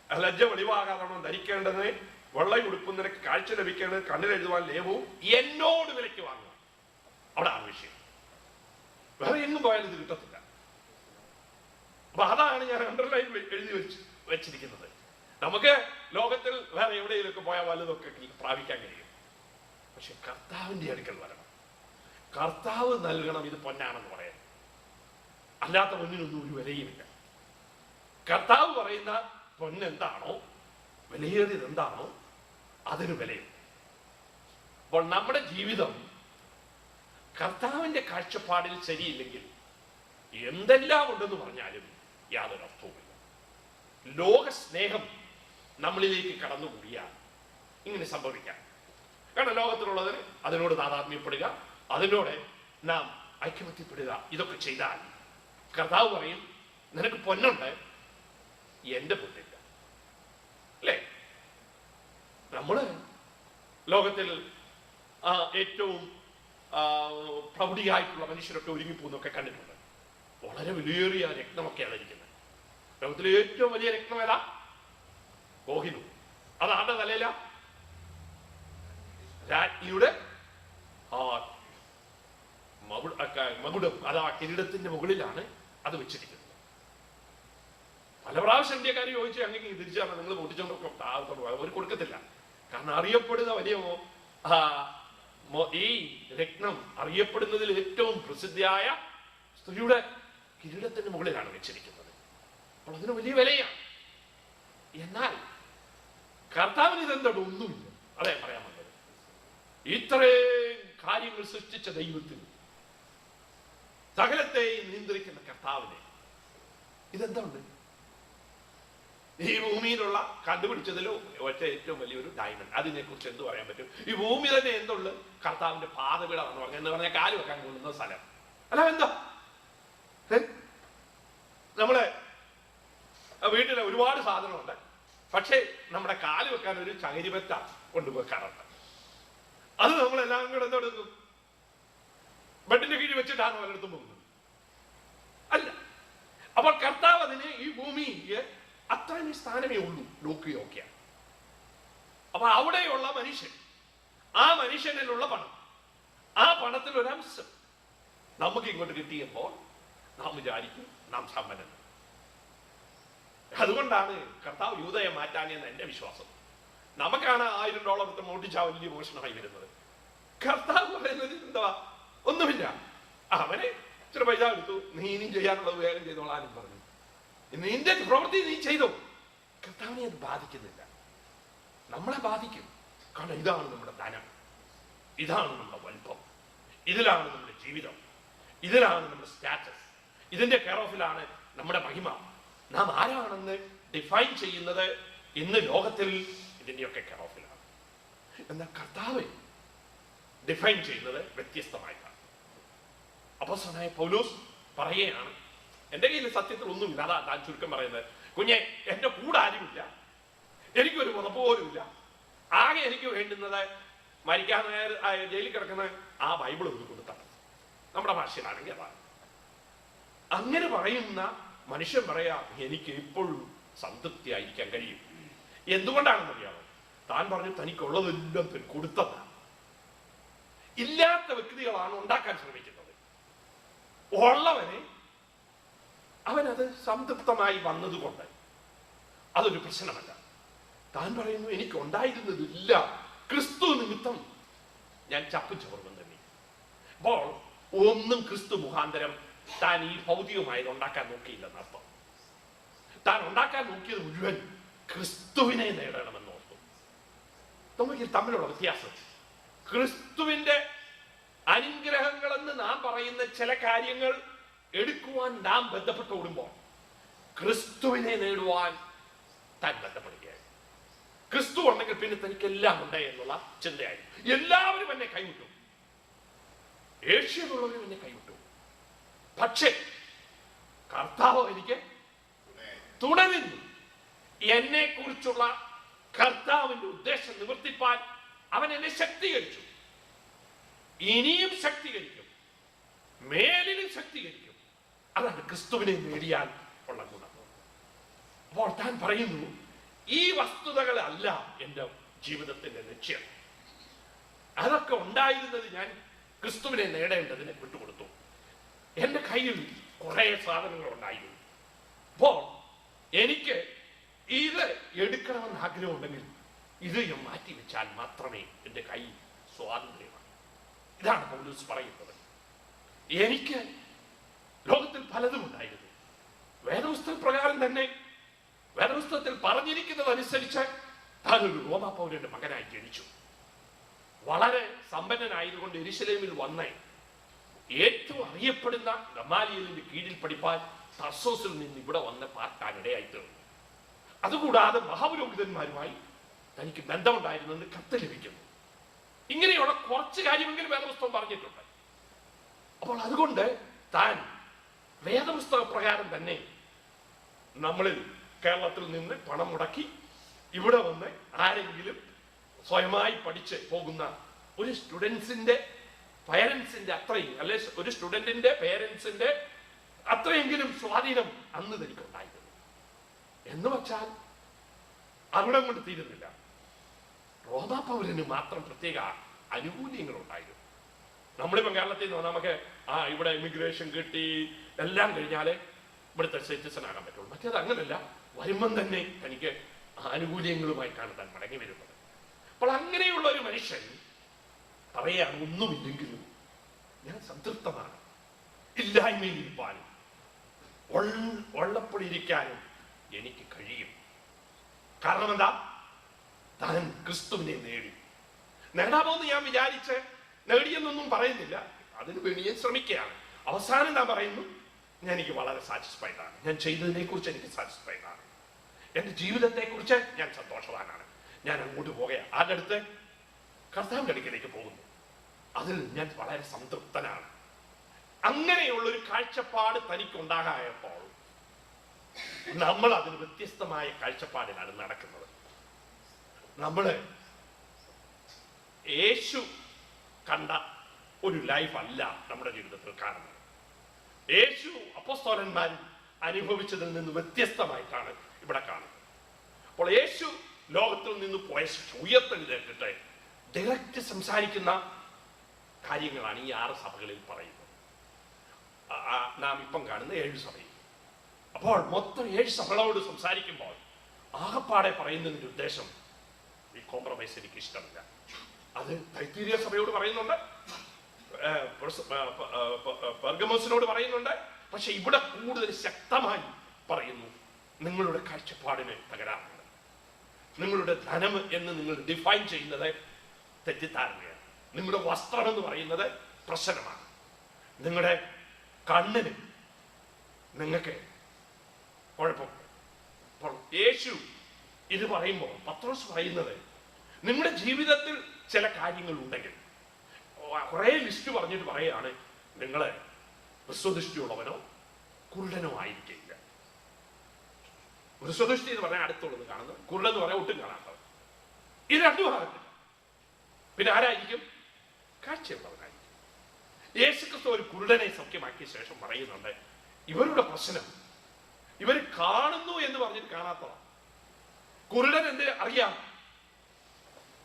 ലജ്ജ വെളിവാകാതെ ധരിക്കേണ്ടത്, വെള്ളയുടുപ്പും നിനക്ക് കാഴ്ച ലഭിക്കേണ്ടത്, കണ്ണിലെഴുതുവാൻ ലേവവും എന്നോട് വിലയ്ക്ക് വാങ്ങുക. അവിടെ ആ വിഷയം. വേറെ എങ്ങും പോയാലും ഇത് കിട്ടത്തില്ല. അപ്പൊ അതാണ് ഞാൻ അണ്ടർലൈൻ എഴുതി വെച്ചിരിക്കുന്നത്. നമുക്ക് ലോകത്തിൽ വേറെ എവിടെയെങ്കിലൊക്കെ പോയാൽ വലുതൊക്കെ പ്രാപിക്കാൻ കഴിയും. പക്ഷെ കർത്താവിന്റെ അടുക്കൽ വരണം, കർത്താവ് നൽകണം. ഇത് പൊന്നാണെന്ന് പറയാൻ, അല്ലാത്ത പൊന്നിനൊന്നും ഒരു വിലയുമില്ല. കർത്താവ് പറയുന്ന പൊന്നെന്താണോ, വിലയേറിയത് എന്താണോ, അതിന് വിലയുണ്ട്. അപ്പോൾ നമ്മുടെ ജീവിതം കർത്താവിന്റെ കാഴ്ചപ്പാടിൽ ശരിയില്ലെങ്കിൽ എന്തെല്ലാം ഉണ്ടെന്ന് പറഞ്ഞാലും യാതൊരു അർത്ഥവുമില്ല. ലോക സ്നേഹം നമ്മളിലേക്ക് കടന്നുകൂടിയാൽ ഇങ്ങനെ സംഭവിക്കാം. കാരണം ലോകത്തിലുള്ളതിന് അതിനോട് താതാത്മ്യപ്പെടുക, അതിനോട് നാം ഐക്യമത്യപ്പെടുക, ഇതൊക്കെ ചെയ്താൽ കർത്താവ് പറയും, നിനക്ക് പൊന്നുണ്ട്, എന്റെ പൊന്നില്ല. നമ്മള് ലോകത്തിൽ ഏറ്റവും പ്രൗഢിയായിട്ടുള്ള മനുഷ്യരൊക്കെ ഒരുങ്ങിപ്പോന്നൊക്കെ കണ്ടിട്ടുണ്ട്. വളരെ വിലയേറിയ രത്നമൊക്കെയാണ് ഇരിക്കുന്നത്. ലോകത്തിലെ ഏറ്റവും വലിയ രത്നം ഏതാ? കോഹിനൂർ. അതാരുടെ തലയില? രാജ്ഞിയുടെ മകുടം, അതാ കിരീടത്തിന്റെ മുകളിലാണ് അത് വെച്ചിരിക്കുന്നത്. പല പ്രാവശ്യം ഇന്ത്യക്കാർ ചോദിച്ചു അങ്ങനെ തിരിച്ചാണ് നിങ്ങൾ പൊട്ടിച്ചോണ്ടൊക്കെ അവർ കൊടുക്കത്തില്ല. കാരണം അറിയപ്പെടുന്ന വലിയ ഈ രത്നം അറിയപ്പെടുന്നതിൽ ഏറ്റവും പ്രസിദ്ധിയായ സ്ത്രീയുടെ കിരീടത്തിന്റെ മുകളിലാണ് വെച്ചിരിക്കുന്നത്. അപ്പോൾ അതിന് വലിയ വിലയാണ്. എന്നാൽ കർത്താവിന് ഇതെന്താണ്? ഒന്നുമില്ല. അതേ പറയാൻ വന്നത്. ഇത്രയും കാര്യങ്ങൾ സൃഷ്ടിച്ച ദൈവത്തിന്, സകലത്തെയും നിയന്ത്രിക്കുന്ന കർത്താവിനെ ഇതെന്തുണ്ട്? ഈ ഭൂമിയിലുള്ള കണ്ടുപിടിച്ചതിലോ ഏറ്റവും വലിയൊരു ഡയമണ്ട്. അതിനെ കുറിച്ച് എന്ത് പറയാൻ പറ്റും? ഈ ഭൂമി തന്നെ എന്തുള്ളു? കർത്താവിന്റെ പാദപീഠമാണെന്ന് പറഞ്ഞു. എന്ന് പറഞ്ഞാൽ കാല് വെക്കാൻ കൊള്ളുന്ന സ്ഥലം. അല്ല എന്താ? നമ്മളെ വീട്ടിലെ ഒരുപാട് സാധനമുണ്ട്, പക്ഷേ നമ്മുടെ കാല് വെക്കാൻ ഒരു ചകിരിപറ്റ കൊണ്ടുവെക്കാറുണ്ട്. അത് നമ്മളെല്ലാം കൂടെ എന്തെടുക്കും? ബെഡിന്റെ കീഴിൽ വെച്ചിട്ടാണ് പലയിടത്തും പോകുന്നത്. അല്ല. അപ്പോൾ കർത്താവ് അതിന് ഈ ഭൂമിക്ക് അത്രയും സ്ഥാനമേ ഉള്ളൂ. ലോക്കിയൊക്കെയാണ്. അപ്പൊ അവിടെയുള്ള മനുഷ്യൻ, ആ മനുഷ്യനിലുള്ള പണം, ആ പണത്തിൽ ഒരു അംശം നമുക്ക് ഇങ്ങോട്ട് കിട്ടിയപ്പോൾ നാം വിചാരിക്കും നാം സമ്പന്നൻ. അതുകൊണ്ടാണ് കർത്താവ് യൂദയെ മാറ്റാനെന്ന് എന്റെ വിശ്വാസം. നമുക്കാണ് $1000 മോട്ടിച്ചാ വലിയ മോഷണമായി വരുന്നത്. കർത്താവ് പറയുന്നത് എന്താ? ഒന്നുമില്ല. അവനെ ഇച്ചിരി പൈസ എടുത്തു, നീ ഇനിയും ചെയ്യാനുള്ളത് വേഗം ചെയ്തോളാനും പറഞ്ഞു. നിന്റെ പ്രവൃത്തി നീ ചെയ്തോ. കർത്താവിനെ അത് ബാധിക്കുന്നില്ല. നമ്മളെ ബാധിക്കും. കാരണം ഇതാണ് നമ്മുടെ ധനം, ഇതാണ് നമ്മുടെ വലുപ്പം, ഇതിലാണ് നമ്മുടെ ജീവിതം, ഇതിലാണ് നമ്മുടെ സ്റ്റാറ്റസ്, ഇതിന്റെ കെയർ ഓഫിലാണ് നമ്മുടെ മഹിമ. നാം ആരാണെന്ന് ഡിഫൈൻ ചെയ്യുന്നത് ഇന്ന് ലോകത്തിൽ ഇതിന്റെയൊക്കെ കെയർ ഓഫിലാണ്. എന്നാൽ കർത്താവ് ഡിഫൈൻ ചെയ്യുന്നത് വ്യത്യസ്തമായിട്ടാണ്. അപ്പോസ്തലനായ പൗലോസ് പറയുകയാണ്, എന്റെ കയ്യിൽ സത്യത്തിൽ ഒന്നുമില്ല, അതാ താൻ ചുരുക്കം പറയുന്നത്. കുഞ്ഞെ, എന്റെ കൂടെ ആരുമില്ല, എനിക്കൊരു ഉറപ്പ് പോലുമില്ല. ആകെ എനിക്ക് വേണ്ടുന്നത് മരിക്കാൻ ജയിലിൽ കിടക്കുന്ന ആ ബൈബിൾ ഒന്ന് കൊടുത്താണ്. നമ്മുടെ ഭാഷയിലാണെങ്കിൽ അതാണ്. അങ്ങനെ പറയുന്ന മനുഷ്യൻ പറയാ, എനിക്ക് എപ്പോഴും സംതൃപ്തിയായിരിക്കാൻ കഴിയും. എന്തുകൊണ്ടാണെന്ന് അറിയാമോ? താൻ പറഞ്ഞു തനിക്കുള്ളതെല്ലാം കൊടുത്തതാണ്. ഇല്ലാത്ത വ്യക്തികളാണ് ഉണ്ടാക്കാൻ ശ്രമിക്കുന്നത്. ഉള്ളവനെ അവനത് സംതൃപ്തമായി വന്നതുകൊണ്ട് അതൊരു പ്രശ്നമല്ല. താൻ പറയുന്നു, എനിക്ക് ഉണ്ടായിരുന്നതില്ല, ക്രിസ്തു നിമിത്തം ഞാൻ ചപ്പുചോർന്ന് തന്നെ. അപ്പോൾ ഒന്നും ക്രിസ്തു മുഖാന്തരം താൻ ഈ ഭൗതികമായത് ഉണ്ടാക്കാൻ നോക്കിയില്ലെന്നർത്ഥം. താൻ ഉണ്ടാക്കാൻ നോക്കിയത് മുഴുവൻ ക്രിസ്തുവിനെ നേടണമെന്ന് ഓർത്തു. നമുക്ക് തമ്മിലുള്ള വ്യത്യാസം, ക്രിസ്തുവിന്റെ അനുഗ്രഹങ്ങളെന്ന് നാം പറയുന്ന ചില കാര്യങ്ങൾ എടുക്കുവാൻ നാം ബന്ധപ്പെട്ടോടുമ്പോൾ ക്രിസ്തുവിനെ നേടുവാൻ താൻ ബന്ധപ്പെടുകയായി. ക്രിസ്തു ഉണ്ടെങ്കിൽ പിന്നെ തനിക്കെല്ലാം ഉണ്ട് എന്നുള്ള ചിന്തയായി. എല്ലാവരും എന്നെ കൈവിട്ടു, ഏഷ്യയിലുള്ളവരും എന്നെ കൈവിട്ടു, പക്ഷേ കർത്താവ് എനിക്ക് തുടരുന്നു. എന്നെ കുറിച്ചുള്ള കർത്താവിന്റെ ഉദ്ദേശം നിവർത്തിപ്പാൻ അവൻ എന്നെ ശക്തീകരിച്ചു. ഇനിയും ശക്തീകരിക്കും, മേലിലും ശക്തീകരിക്കും. അതാണ് ക്രിസ്തുവിനെ നേടിയാൽ ഉള്ള ഗുണം. അപ്പോൾ താൻ പറയുന്നു, ഈ വസ്തുതകളല്ല എൻ്റെ ജീവിതത്തിന്റെ ലക്ഷ്യം. അതൊക്കെ ഉണ്ടായിരുന്നത് ഞാൻ ക്രിസ്തുവിനെ നേടേണ്ടതിനെ വിട്ടുകൊടുത്തു. എൻ്റെ കയ്യിൽ കുറെ സാധനങ്ങൾ ഉണ്ടായിരുന്നു. അപ്പോൾ എനിക്ക് ഇത് എടുക്കണമെന്ന് ആഗ്രഹമുണ്ടെങ്കിൽ ഇത് ഞാൻ മാറ്റിവെച്ചാൽ മാത്രമേ എൻ്റെ കൈ സ്വാതന്ത്ര്യമാണ്. ഇതാണ് പൗലോസ് പറയുന്നത്. എനിക്ക് ലോകത്തിൽ പലതും ഉണ്ടായിരുന്നു. വേദപുസ്തക പ്രകാരം തന്നെ വേദപുസ്തകത്തിൽ പറഞ്ഞിരിക്കുന്നത് അനുസരിച്ച് താനൊരു റോമാ പൗരന്റെ മകനായി ജനിച്ചു. വളരെ സമ്പന്നനായതുകൊണ്ട് യെരൂശലേമിൽ വന്ന് ഏറ്റവും അറിയപ്പെടുന്ന ഗമാലിയേലിന്റെ കീഴിൽ പഠിപ്പാൻ തർസോസിൽ നിന്ന് ഇവിടെ വന്ന് പാർക്കാനിടയായി തീർന്നു. അതുകൂടാതെ മഹാപുരോഹിതന്മാരുമായി തനിക്ക് ബന്ധമുണ്ടായിരുന്നെന്ന് കത്ത് ലഭിക്കുന്നു. ഇങ്ങനെയുള്ള കുറച്ച് കാര്യമെങ്കിലും വേദപുസ്തകം പറഞ്ഞിട്ടുണ്ട്. അപ്പോൾ അതുകൊണ്ട് താൻ വേദപുസ്തക പ്രകാരം തന്നെ നമ്മളിൽ കേരളത്തിൽ നിന്ന് പണം മുടക്കി ഇവിടെ വന്ന് ആരെങ്കിലും സ്വയമായി പഠിച്ച് പോകുന്ന ഒരു സ്റ്റുഡൻസിന്റെ പേരൻസിന്റെ അത്രയും, അല്ലെ ഒരു സ്റ്റുഡന്റിന്റെ പേരൻസിന്റെ അത്രയെങ്കിലും സ്വാധീനം അന്ന് തനിക്കുണ്ടായിരുന്നു. എന്ന് വച്ചാൽ അവിടെ കൊണ്ട് തീരുന്നില്ല. റോമാ പൗരന് മാത്രം പ്രത്യേക ആനുകൂല്യങ്ങൾ ഉണ്ടായിരുന്നു. നമ്മളിപ്പം കേരളത്തിൽ നിന്ന് നമുക്ക് ഇവിടെ ഇമിഗ്രേഷൻ കിട്ടി എല്ലാം കഴിഞ്ഞാലേ ഇവിടുത്തെ സിറ്റിസൺ ആകാൻ പറ്റുള്ളൂ. മറ്റേത് അങ്ങനല്ല, വരുമ്പം തന്നെ തനിക്ക് ആനുകൂല്യങ്ങളുമായിട്ടാണ് താൻ മടങ്ങി വരുന്നത്. അപ്പോൾ അങ്ങനെയുള്ള ഒരു മനുഷ്യൻ പറയാൻ ഒന്നുമില്ലെങ്കിലും ഞാൻ സംതൃപ്തമാണ്, ഇല്ലായ്മയിൽ ഇരിപ്പാനും ഉള്ളപ്പോൾ ഇരിക്കാനും എനിക്ക് കഴിയും. കാരണം എന്താ? താൻ ക്രിസ്തുവിനെ നേടി. നേടാമോന്ന് ഞാൻ വിചാരിച്ച് നേടിയെന്നൊന്നും പറയുന്നില്ല, അതിന് വേണ്ടി ഞാൻ ശ്രമിക്കുകയാണ്. അവസാനം ഞാൻ പറയുന്നു, എനിക്ക് വളരെ സാറ്റിസ്ഫൈഡ് ആണ്, ഞാൻ ചെയ്തതിനെ കുറിച്ച് എനിക്ക് സാറ്റിസ്ഫൈഡ് ആണ്, എൻ്റെ ജീവിതത്തെ കുറിച്ച് ഞാൻ സന്തോഷവാനാണ്. ഞാൻ അങ്ങോട്ട് പോകുകയാണ്, ആരുടെ അടുത്ത്? കർത്താവിന്റെ അടുക്കലേക്ക് പോകുന്നു. അതിൽ ഞാൻ വളരെ സംതൃപ്തനാണ്. അങ്ങനെയുള്ളൊരു കാഴ്ചപ്പാട് തനിക്കുണ്ടാകായപ്പോൾ നമ്മൾ അതിന് വ്യത്യസ്തമായ കാഴ്ചപ്പാടിലാണ് നടക്കുന്നത്. നമ്മള് യേശു കണ്ട ഒരു ലൈഫ് അല്ല നമ്മുടെ ജീവിതത്തിൽ കാണുന്നത്. യേശു അപ്പോസ്തലന്മാർ അനുഭവിച്ചതിൽ നിന്ന് വ്യത്യസ്തമായിട്ടാണ് ഇവിടെ കാണുന്നത്. അപ്പോൾ യേശു ലോകത്തിൽ നിന്ന് പോയ ഉയർത്തെഴുന്നേറ്റിട്ട് ഡയറക്റ്റ് സംസാരിക്കുന്ന കാര്യങ്ങളാണ് ഈ 6 സഭകളിൽ പറയുന്നത്. നാം ഇപ്പം കാണുന്ന 7 സഭയിൽ. അപ്പോൾ മൊത്തം 7 സഭകളോട് സംസാരിക്കുമ്പോൾ ആകപ്പാടെ പറയുന്നതിന്റെ ഉദ്ദേശം, ഈ കോംപ്രമൈസ് എനിക്ക് ഇഷ്ടമില്ല. അത് തൈത്തീരിയ സഭയോട് പറയുന്നുണ്ട്, പെർഗമോസിനോട് പറയുന്നുണ്ട്. പക്ഷെ ഇവിടെ കൂടുതൽ ശക്തമായി പറയുന്നു, നിങ്ങളുടെ കാഴ്ചപ്പാടിന് തകരാറുണ്ട്. നിങ്ങളുടെ ധനം എന്ന് നിങ്ങൾ ഡിഫൈൻ ചെയ്യുന്നത് തെറ്റിദ്ധാരണയാണ്. നിങ്ങളുടെ വസ്ത്രം എന്ന് പറയുന്നത് പ്രശ്നമാണ്. നിങ്ങളുടെ കണ്ണിന് നിങ്ങൾക്ക് കുഴപ്പമുണ്ട്. അപ്പോൾ യേശു ഇത് പറയുമ്പോൾ പത്രോസ് പറയുന്നത്, നിങ്ങളുടെ ജീവിതത്തിൽ ചില കാര്യങ്ങൾ ഉണ്ടെങ്കിൽ കുറെ ലിസ്റ്റ് പറഞ്ഞിട്ട് പറയുകയാണ്, നിങ്ങള് ഹ്രസ്വദൃഷ്ടിയുള്ളവനോ കുരുടനോ ആയിരിക്കില്ല. ഹ്രസ്വദൃഷ്ടി എന്ന് പറഞ്ഞാൽ അടുത്തുള്ളത് കാണുന്നത്, കുരുടെന്ന് പറഞ്ഞാൽ ഒട്ടും കാണാത്തത്. ഇത് രണ്ടും ആകത്തില്ല. പിന്നെ ആരായിരിക്കും? കാഴ്ചയുള്ളവനായിരിക്കും. യേശുക്രിസ്തു ഒരു കുരുടനെ സൗഖ്യമാക്കിയ ശേഷം പറയുന്നുണ്ട്, ഇവരുടെ പ്രശ്നം ഇവർ കാണുന്നു എന്ന് പറഞ്ഞിട്ട് കാണാത്തതാണ്. കുരുടൻ എന്ത് അറിയാം?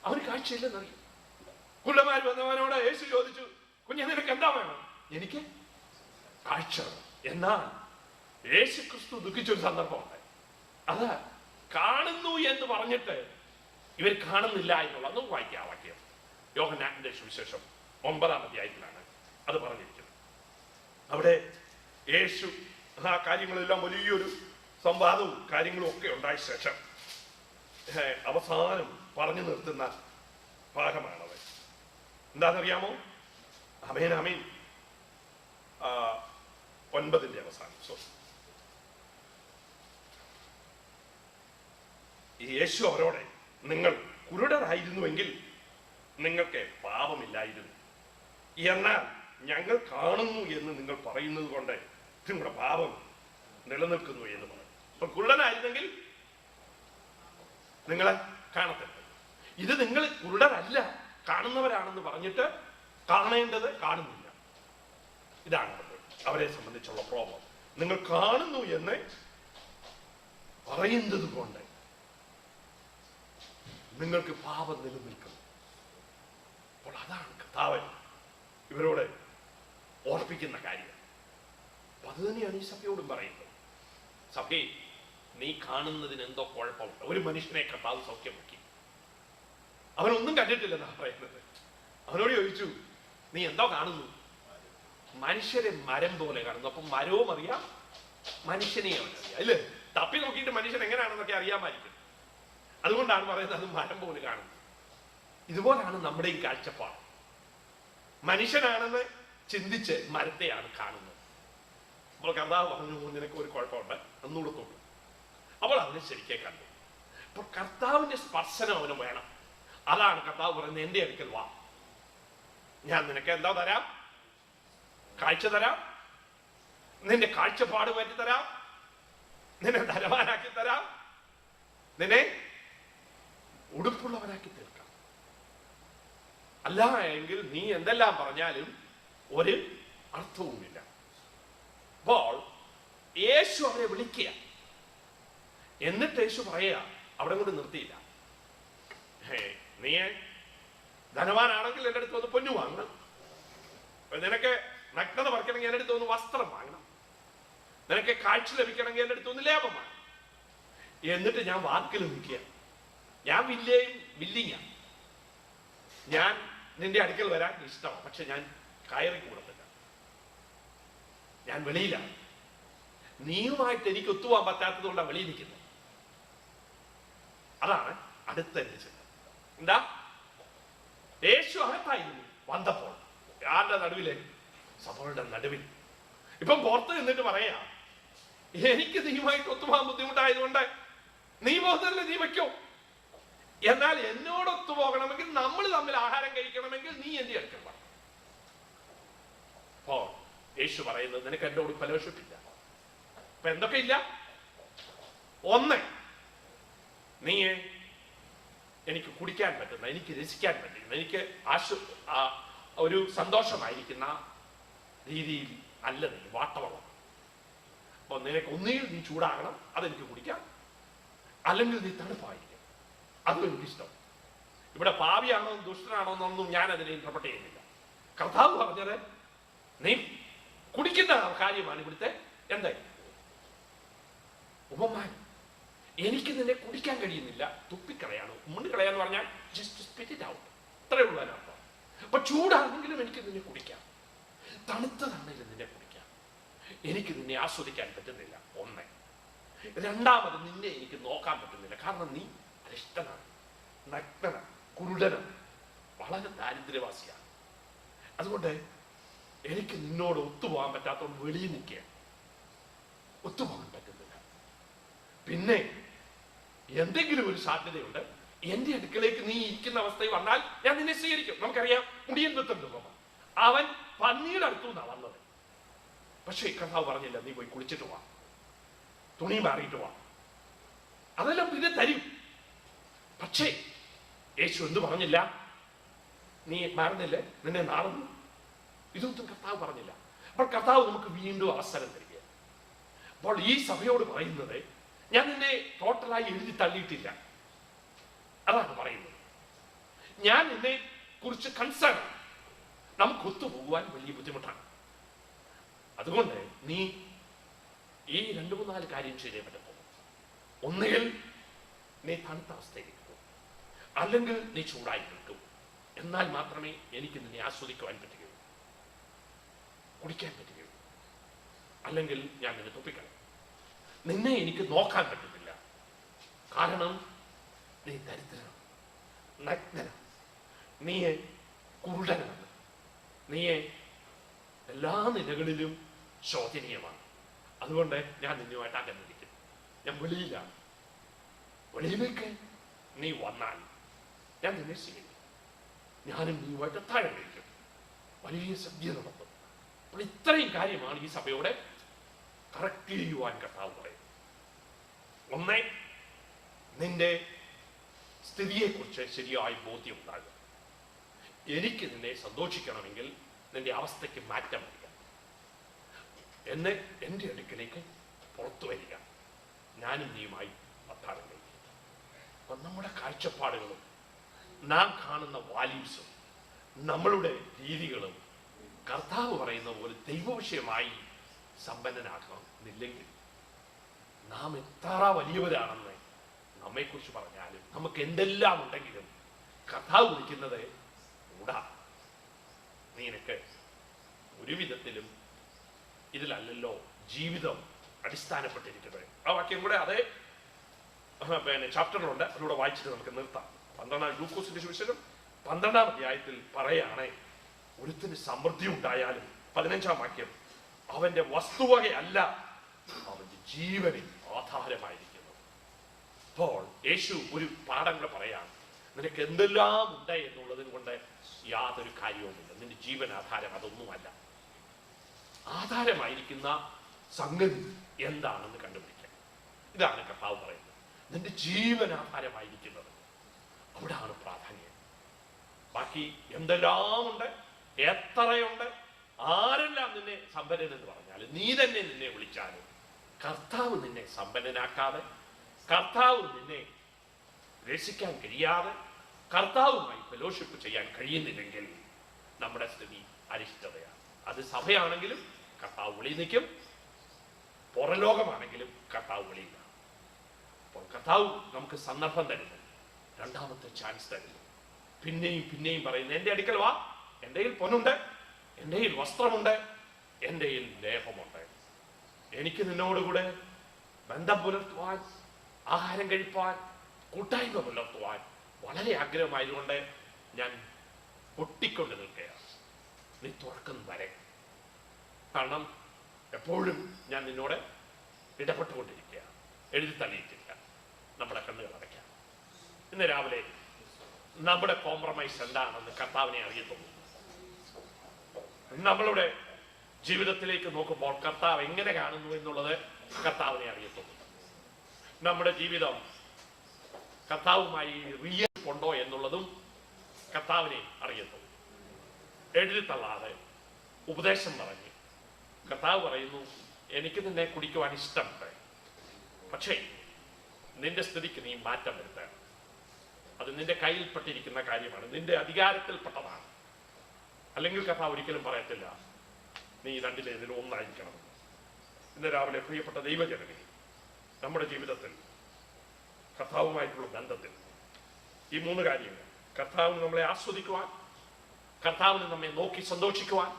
അവന് കാഴ്ചയില്ലെന്നറിയാം. കുരുടന്മാർ വന്നവനോട് യേശു ചോദിച്ചു, കുഞ്ഞെ നിനക്ക് എന്താ വേണം? എനിക്ക് കാഴ്ച. എന്നാൽ യേശുക്രിസ്തു ദുഃഖിച്ചൊരു സന്ദർഭമുണ്ട്. അത് കാണുന്നു എന്ന് പറഞ്ഞിട്ട് ഇവർ കാണുന്നില്ല എന്നുള്ളത്. നമുക്ക് വായിക്കാം വാക്യം. യോഹന്നാന്റെ സുവിശേഷം 9-ാം അധ്യായത്തിലാണ് അത് പറഞ്ഞിരിക്കുന്നത്. അവിടെ യേശു ആ കാര്യങ്ങളെല്ലാം വലിയൊരു സംവാദവും കാര്യങ്ങളും ഒക്കെ ഉണ്ടായ ശേഷം അവസാനം പറഞ്ഞു നിർത്തുന്ന ഭാഗമാണത്. എന്താണെന്നറിയാമോ? അമേൻ അമേൻ 9-ന്റെ അവസാനം. യേശു അവരോട്, നിങ്ങൾ കുരുടരായിരുന്നുവെങ്കിൽ നിങ്ങൾക്ക് പാപമില്ലായിരുന്നു. എന്നാൽ ഞങ്ങൾ കാണുന്നു എന്ന് നിങ്ങൾ പറയുന്നത് കൊണ്ട് നിങ്ങളുടെ പാപം നിലനിൽക്കുന്നു എന്ന് പറയും. അപ്പൊ കുരുടനായിരുന്നെങ്കിൽ നിങ്ങളെ കാണത്തില്ല. ഇത് നിങ്ങൾ കുരുടരല്ല, കാണുന്നവരാണെന്ന് പറഞ്ഞിട്ട് കാണേണ്ടത് കാണുന്നില്ല. ഇതാണ് അവരെ സംബന്ധിച്ചുള്ള പ്രോബ്ലം. നിങ്ങൾ കാണുന്നു എന്ന് പറയുന്നത് കൊണ്ട് നിങ്ങൾക്ക് പാപം നിലനിൽക്കുന്നു. അപ്പോൾ അതാണ് കർത്താവ് ഇവരോട് ഓർപ്പിക്കുന്ന കാര്യം. അപ്പൊ അത് തന്നെയാണ് ഈ സഭയോടും പറയുന്നത്. സഭയെ, നീ കാണുന്നതിന് എന്തോ കുഴപ്പമുണ്ട്. ഒരു മനുഷ്യനെ കർത്താവ് സൗഖ്യമാക്കി, അവനൊന്നും കണ്ടിട്ടില്ലെന്നാ പറയുന്നത്. അവനോട് ചോദിച്ചു, നീ എന്തോ കാണുന്നു? മനുഷ്യരെ മരം പോലെ കാണുന്നു. അപ്പൊ മരവും അറിയാം, മനുഷ്യനെയും അവനറിയാം. അല്ലേ? തപ്പി നോക്കിയിട്ട് മനുഷ്യൻ എങ്ങനെയാണെന്നൊക്കെ അറിയാമായിരിക്കും. അതുകൊണ്ടാണ് പറയുന്നത് അത് മരം പോലെ കാണുന്നു. ഇതുപോലാണ് നമ്മുടെ ഈ കാഴ്ചപ്പാട്. മനുഷ്യനാണെന്ന് ചിന്തിച്ച് മരത്തെയാണ് കാണുന്നത്. അപ്പോൾ കർത്താവ് പറഞ്ഞു, നിനക്ക് ഒരു കുഴപ്പമുണ്ട്, അന്നൂടെ തോന്നും. അപ്പോൾ അവനെ ശരിക്കേ കണ്ടു. അപ്പോൾ കർത്താവിന്റെ സ്പർശനം അവന് വേണം. അതാണ് കർത്താവ് പറയുന്നത്, എന്റെ അടുക്കൽ വാ, ഞാൻ നിനക്ക് എന്താ തരാം? കാഴ്ച തരാം, നിന്റെ കാഴ്ചപ്പാട് മാറ്റി തരാം, നിന്നെ ധനവാനാക്കി തരാം, നിന്നെ ഉടുപ്പുള്ളവനാക്കി തീർക്കാം. അല്ല എങ്കിൽ നീ എന്തെല്ലാം പറഞ്ഞാലും ഒരു അർത്ഥവുമില്ല. അപ്പോൾ യേശു അവരെ വിളിക്കുക. എന്നിട്ട് യേശു പറയുക, അവിടെ കൊണ്ട് നിർത്തിയില്ല. നീ ധനവാനാണെങ്കിൽ എൻ്റെ അടുത്ത് വന്ന് പൊന്നു വാങ്ങണം, നിനക്ക് നഗ്നത പറിക്കണമെങ്കിൽ എൻ്റെ അടുത്ത് വന്ന് വസ്ത്രം വാങ്ങണം, നിനക്ക് കാഴ്ച ലഭിക്കണമെങ്കിൽ എൻ്റെ അടുത്ത് വന്ന് ലേപം വാങ്ങണം. എന്നിട്ട് ഞാൻ വാക്കിൽ നിൽക്കുക, ഞാൻ വില്ലിങ്ങ, ഞാൻ നിന്റെ അടുക്കൽ വരാൻ ഇഷ്ടമാണ്, പക്ഷെ ഞാൻ കയറി കൂടത്തില്ല, ഞാൻ വെളിയിലാണ്, നീയുമായിട്ട് എനിക്ക് ഒത്തുപോകാൻ പറ്റാത്തത് കൊണ്ടാണ് വെളിയിൽ നിൽക്കുന്നത്. അതാണ് അടുത്തനുസരിച്ചത്. എന്താ? യേശു അകത്തായിരുന്നു വന്നപ്പോൾ ആരുടെ നടുവിലെ? സഭകളുടെ നടുവിൽ. ഇപ്പം പുറത്ത് നിന്നിട്ട് പറയാ, എനിക്ക് നീയുമായിട്ട് ഒത്തുപോകാൻ ബുദ്ധിമുട്ടായതുകൊണ്ട് നീ പോകുന്നതല്ലേ, നീ വയ്ക്കോ, എന്നാൽ എന്നോട് ഒത്തുപോകണമെങ്കിൽ, നമ്മൾ തമ്മിൽ ആഹാരം കഴിക്കണമെങ്കിൽ നീ എന്റെ അടുക്കൽ വരണം. അപ്പോൾ യേശു പറയുന്നത്, നിനക്ക് എന്നോട് ഫെലോഷിപ്പില്ല. അപ്പൊ എന്തൊക്കെ ഇല്ല? ഒന്ന്, നീ എനിക്ക് കുടിക്കാൻ പറ്റുന്ന, എനിക്ക് രസിക്കാൻ പറ്റുന്ന, എനിക്ക് ഒരു സന്തോഷമായിരിക്കുന്ന രീതിയിൽ അല്ല നീ വാട്ടവളം. അപ്പൊ നിനക്ക് ഒന്നുകിൽ നീ ചൂടാകണം, അതെനിക്ക് കുടിക്കാം, അല്ലെങ്കിൽ നീ തണുപ്പായിരിക്കും, അതും എനിക്കിഷ്ടം. ഇവിടെ പാവിയാണോ ദുഷ്ടനാണോ എന്നൊന്നും ഞാൻ അതിനെ ഇന്റർപ്രറ്റ് ചെയ്യുന്നില്ല. കർത്താവ് പറഞ്ഞത് നീ കുടിക്കുന്ന കാര്യമാണ് ഇവിടുത്തെ എന്തായി ഉപമാനം. എനിക്ക് നിന്നെ കുടിക്കാൻ കഴിയുന്നില്ല, തുപ്പിക്കളയാണോ, മുണ്ടിക്കളയാന്ന് പറഞ്ഞാൽ ജസ്റ്റ് സ്പിറ്റ് ഇറ്റ് ഔട്ട്, അത്രേ ഉള്ളൂ അതിനർത്ഥം. അപ്പൊ ചൂടാണെങ്കിലും എനിക്ക് നിന്നെ കുടിക്കാം, തണുത്തതാണെങ്കിലും നിന്നെ കുടിക്കാം, എനിക്ക് നിന്നെ ആസ്വദിക്കാൻ പറ്റുന്നില്ല. ഒന്ന്. രണ്ടാമത്, നിന്നെ എനിക്ക് നോക്കാൻ പറ്റുന്നില്ല, കാരണം നീ അരിഷ്ടനാണ്, നഗ്നനാണ്, കുരുടനാണ്, വളരെ ദാരിദ്ര്യവാസിയാണ്. അതുകൊണ്ട് എനിക്ക് നിന്നോട് ഒത്തുപോകാൻ പറ്റാത്തതുകൊണ്ട് വെളിയിൽ നിൽക്കുക, ഒത്തുപോകാൻ പറ്റുന്നില്ല. പിന്നെ എന്തെങ്കിലും ഒരു സാധ്യതയുണ്ട്, എന്റെ അടുക്കലേക്ക് നീ ഇരിക്കുന്ന അവസ്ഥയിൽ വന്നാൽ ഞാൻ നിന്നെ സ്വീകരിക്കും. നമുക്കറിയാം മുടിയൻ ദത്തന്റെ ഉപമ. അവൻ പന്നിയുടെ അടുത്തു നിന്നാണ് വന്നത്. പക്ഷേ കർത്താവ് പറഞ്ഞില്ല, നീ പോയി കുളിച്ചിട്ട് വാ, തുണി മാറിയിട്ട് വാ, അതെല്ലാം പിന്നെ തരും. പക്ഷേ യേശു എന്ത് പറഞ്ഞില്ല? നീ മാറുന്നില്ലേ, നിന്നെ നാറുന്നു, ഇതൊന്നും കർത്താവ് പറഞ്ഞില്ല. അപ്പോൾ കർത്താവ് നമുക്ക് വീണ്ടും അവസരം തരിക. അപ്പോൾ ഈ സഭയോട് പറയുന്നത്, ഞാൻ നിന്നെ ടോട്ടലായി എഴുതി തള്ളിയിട്ടില്ല, അതാണ് പറയുന്നത്. ഞാൻ നിന്നെ കുറിച്ച് കൺസേൺ, നമുക്ക് ഒത്തുപോകുവാൻ വലിയ ബുദ്ധിമുട്ടാണ്. അതുകൊണ്ട് നീ ഈ 2-3-4 കാര്യം ചെയ്തേ പറ്റത്തുള്ളൂ. ഒന്നുകിൽ നീ തണുത്ത അവസ്ഥയിലേക്ക് പോകും, അല്ലെങ്കിൽ നീ ചൂടായി നിൽക്കും. എന്നാൽ മാത്രമേ എനിക്ക് നിന്നെ ആസ്വദിക്കുവാൻ പറ്റുകയുള്ളൂ, കുടിക്കാൻ പറ്റുകയുള്ളൂ. അല്ലെങ്കിൽ ഞാൻ നിന്നെ തുപ്പിക്കണം. നിന്നെ എനിക്ക് നോക്കാൻ പറ്റുന്നില്ല, കാരണം നീ ദരിദ്രനാണ്, നഗ്നനാണ്, നീ കുരുടനാണ്, നീ എല്ലാ നിലകളിലും ശോചനീയമാണ്. അതുകൊണ്ട് ഞാൻ നിന്നുമായിട്ട് അകന്നിരിക്കും, ഞാൻ വെളിയിലാണ്. വെളിയിലേക്ക് നീ വന്നാൽ ഞാൻ നിന്നെ സ്വീകരിക്കും, ഞാനും നീയുമായിട്ട് താഴെ കഴിക്കും, വലിയ സദ്യ നടത്തും. അപ്പോൾ ഇത്രയും കാര്യമാണ് ഈ സഭയോടെ കറക്റ്റ് ചെയ്യുവാൻ കർത്താവ് പറയും. ഒന്നേ, നിന്റെ സ്ഥിതിയെക്കുറിച്ച് ശരിയായ ബോധ്യം ഉണ്ടാകുക. എനിക്ക് നിന്നെ സന്തോഷിക്കണമെങ്കിൽ നിന്റെ അവസ്ഥയ്ക്ക് മാറ്റം വരിക, എന്നെ എൻ്റെ അടുക്കലേക്ക് പുറത്തു വരിക, ഞാനും നീയുമായി അത്താഴം കഴിക്കും. അപ്പം നമ്മുടെ കാഴ്ചപ്പാടുകളും നാം കാണുന്ന വാല്യൂസും നമ്മളുടെ രീതികളും കർത്താവ് പറയുന്ന പോലെ ദൈവവിഷയമായി സമ്പന്നനാകണമെന്നില്ലെങ്കിൽ, നാം എത്ര വലിയവരാണെന്ന് നമ്മെക്കുറിച്ച് പറഞ്ഞാലും, നമുക്ക് എന്തെല്ലാം ഉണ്ടെങ്കിലും കർത്താവ് വിളിക്കുന്നത് കൂടാ, നിനക്ക് ഒരു വിധത്തിലും ഇതിലല്ലല്ലോ ജീവിതം അടിസ്ഥാനപ്പെട്ടിരിക്കുന്നത്. ആ വാക്യം കൂടെ അതേ ചാപ്റ്ററിലുണ്ട്, അതിലൂടെ വായിച്ചിട്ട് നമുക്ക് നിർത്താം. 12 ലൂക്കോസിന്റെ സുവിശേഷം 12-ാം അധ്യായത്തിൽ പറയാണ്, ഒരുത്തിന് സമൃദ്ധി ഉണ്ടായാലും 15-ാം വാക്യം, അവന്റെ വസ്തുവകയല്ല അവന്റെ ജീവനിൽ ആധാരമായിരിക്കുന്നു. അപ്പോൾ യേശു ഒരു പാഠം കൂടെ പറയാണ്, നിനക്ക് എന്തെല്ലാം ഉണ്ട് എന്നുള്ളതിന് കൊണ്ട് യാതൊരു കാര്യവുമില്ല, നിന്റെ ജീവൻ ആധാരം അതൊന്നുമല്ല. ആധാരമായിരിക്കുന്ന സംഗതി എന്താണെന്ന് കണ്ടുപിടിക്കുക. ഇതാണ് കർത്താവ് പറയുന്നത്, നിന്റെ ജീവൻ ആധാരമായിരിക്കുന്നത്, അവിടാണ് പ്രാധാന്യം. ബാക്കി ബാക്കി എന്തെല്ലാമുണ്ട്, എത്രയുണ്ട്, ആരെല്ലാം നിന്നെ സമ്പന്നൻ എന്ന് പറഞ്ഞാലും, നീ തന്നെ നിന്നെ വിളിച്ചാലും, കർത്താവ് നിന്നെ സമ്പന്നനാക്കാതെ, കർത്താവ് നിന്നെ രക്ഷിക്കാൻ കഴിയാതെ, കർത്താവുമായി ഫെലോഷിപ്പ് ചെയ്യാൻ കഴിയുന്നില്ലെങ്കിൽ നമ്മുടെ സ്ഥിതി അരിഷ്ടതയാണ്. അത് സഭയാണെങ്കിലും കർത്താവ് വിളി നിൽക്കും, പുറലോകമാണെങ്കിലും കർത്താവ് വിളിയില്ല. അപ്പോൾ കർത്താവ് നമുക്ക് സന്ദർഭം തരുന്നു, രണ്ടാമത്തെ ചാൻസ് തരുന്നു. പിന്നെയും പിന്നെയും പറയുന്നു, എൻ്റെ അടുക്കൽ വാ, എൻ്റെ കയ്യിൽ പൊന്നുണ്ട്, എൻ്റെ കയ്യിൽ വസ്ത്രമുണ്ട്, എൻ്റെ കയ്യിൽ ലേഹമുണ്ട്. എനിക്ക് നിന്നോടുകൂടെ ബന്ധം പുലർത്തുവാൻ, ആഹാരം കഴിപ്പാൻ, കൂട്ടായ്മ പുലർത്തുവാൻ വളരെ ആഗ്രഹമായതുകൊണ്ട് ഞാൻ പൊട്ടിക്കൊണ്ട് നിൽക്കുകയാണ്. നീ തുറക്കുന്നു വരെ. കാരണം എപ്പോഴും ഞാൻ നിന്നോട് ഇടപെട്ടുകൊണ്ടിരിക്കുക. എഴുതി തള്ളിയിട്ടില്ല. നമ്മുടെ കണ്ണുകൾ അടയ്ക്കാം. ഇന്ന് രാവിലെ നമ്മുടെ കോംപ്രമൈസ് എന്താണെന്ന് കർത്താവിനെ അറിയത്തുള്ളൂ. നമ്മളുടെ ജീവിതത്തിലേക്ക് നോക്കുമ്പോൾ കർത്താവ് എങ്ങനെ കാണുന്നു എന്നുള്ളത് കർത്താവിനെ അറിയത്തുള്ളൂ. നമ്മുടെ ജീവിതം കർത്താവുമായി റിയൽ ഉണ്ടോ എന്നുള്ളതും കർത്താവിനെ അറിയത്തുള്ളൂ. എഴുതി തള്ളാതെ ഉപദേശം പറഞ്ഞ് കർത്താവ് പറയുന്നു, എനിക്ക് നിന്നെ കുടിക്കുവാൻ ഇഷ്ടമുണ്ട്, പക്ഷേ നിന്റെ സ്ഥിതിക്ക് നീ മാറ്റം വരുത്തണം. അത് നിന്റെ കയ്യിൽപ്പെട്ടിരിക്കുന്ന കാര്യമാണ്, നിന്റെ അധികാരത്തിൽപ്പെട്ടതാണ്. അല്ലെങ്കിൽ കർത്താവ് ഒരിക്കലും പറയത്തില്ല നീ രണ്ടിലേതിലും ഒന്നായിരിക്കണം. ഇന്ന് രാവിലെ പ്രിയപ്പെട്ട ദൈവജനമേ, നമ്മുടെ ജീവിതത്തിൽ കർത്താവുമായിട്ടുള്ള ബന്ധത്തിൽ ഈ മൂന്ന് കാര്യങ്ങൾ, കർത്താവിന് നമ്മളെ ആസ്വദിക്കുവാൻ, കർത്താവിന് നമ്മെ നോക്കി സന്തോഷിക്കുവാൻ,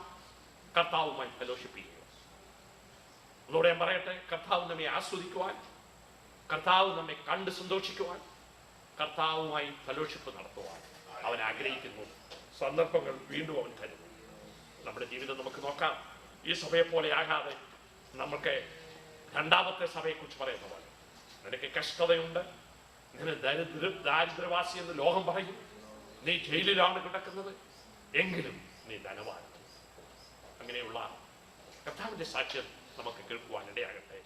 കർത്താവുമായി ഫെലോഷിപ്പ് ചെയ്യുക. ഒന്നുകൂടെ ഞാൻ പറയട്ടെ, കർത്താവ് നമ്മെ ആസ്വദിക്കുവാൻ, കർത്താവ് നമ്മെ കണ്ട് സന്തോഷിക്കുവാൻ, കർത്താവുമായി ഫെലോഷിപ്പ് നടത്തുവാൻ അവൻ ആഗ്രഹിക്കുന്നു. സന്ദർഭങ്ങൾ വീണ്ടും അവൻ തരുന്നു. നമ്മുടെ ജീവിതം നമുക്ക് നോക്കാം. ഈ സഭയെ പോലെ ആകാതെ നമുക്ക് രണ്ടാമത്തെ സഭയെക്കുറിച്ച് പറയുന്ന പോലെ, നിനക്ക് കഷ്ടതയുണ്ട്, നിന്നെ ദാരിദ്ര്യവാസി എന്ന് ലോകം പറയും, നീ ജയിലിലാണ് കിടക്കുന്നത്, എങ്കിലും നീ ധനവാനാണ്. അങ്ങനെയുള്ള കർത്താവിന്റെ സാക്ഷ്യം നമുക്ക് കേൾക്കുവാൻ ഇടയാകട്ടെ.